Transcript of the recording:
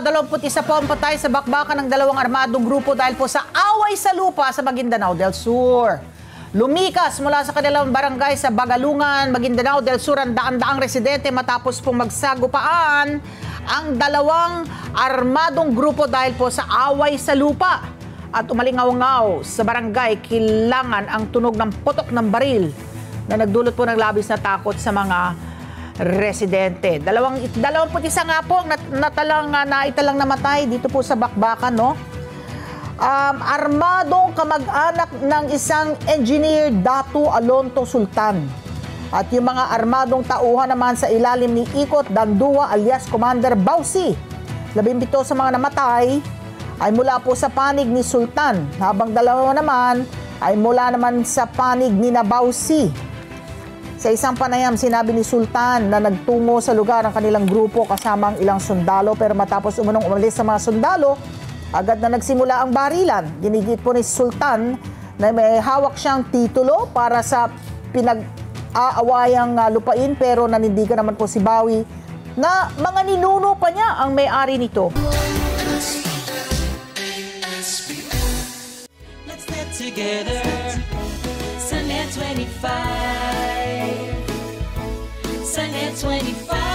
21 po ang patay sa bakbakan ng dalawang armadong grupo dahil po sa away sa lupa sa Maguindanao del Sur. Lumikas mula sa kanilang barangay sa Bagalungan, Maguindanao del Sur ang daan-daang residente matapos pong magsagupaan ang dalawang armadong grupo dahil po sa away sa lupa. At umalingaw-ngaw sa barangay, Kilangan ang tunog ng putok ng baril na nagdulot po ng labis na takot sa mga residente. 21 nga po naitalang namatay dito po sa bakbakan, no? Armadong kamag-anak ng isang engineer, Datu Alonto Sultan. At yung mga armadong tauhan naman sa ilalim ni Ikot Dandua alias Commander Bausi. 17 sa mga namatay ay mula po sa panig ni Sultan, habang dalawa naman ay mula naman sa panig ni Bausi. Sa isang panayam, sinabi ni Sultan na nagtungo sa lugar ang kanilang grupo kasama ang ilang sundalo, pero matapos umalis sa mga sundalo, agad na nagsimula ang barilan. Ginigit po ni Sultan na may hawak siyang titulo para sa pinag-aawayang lupain, pero nanindigan naman po si Bawi na mga ninuno pa niya ang may-ari nito. Let's get together, Sunday 25. Sunday 25.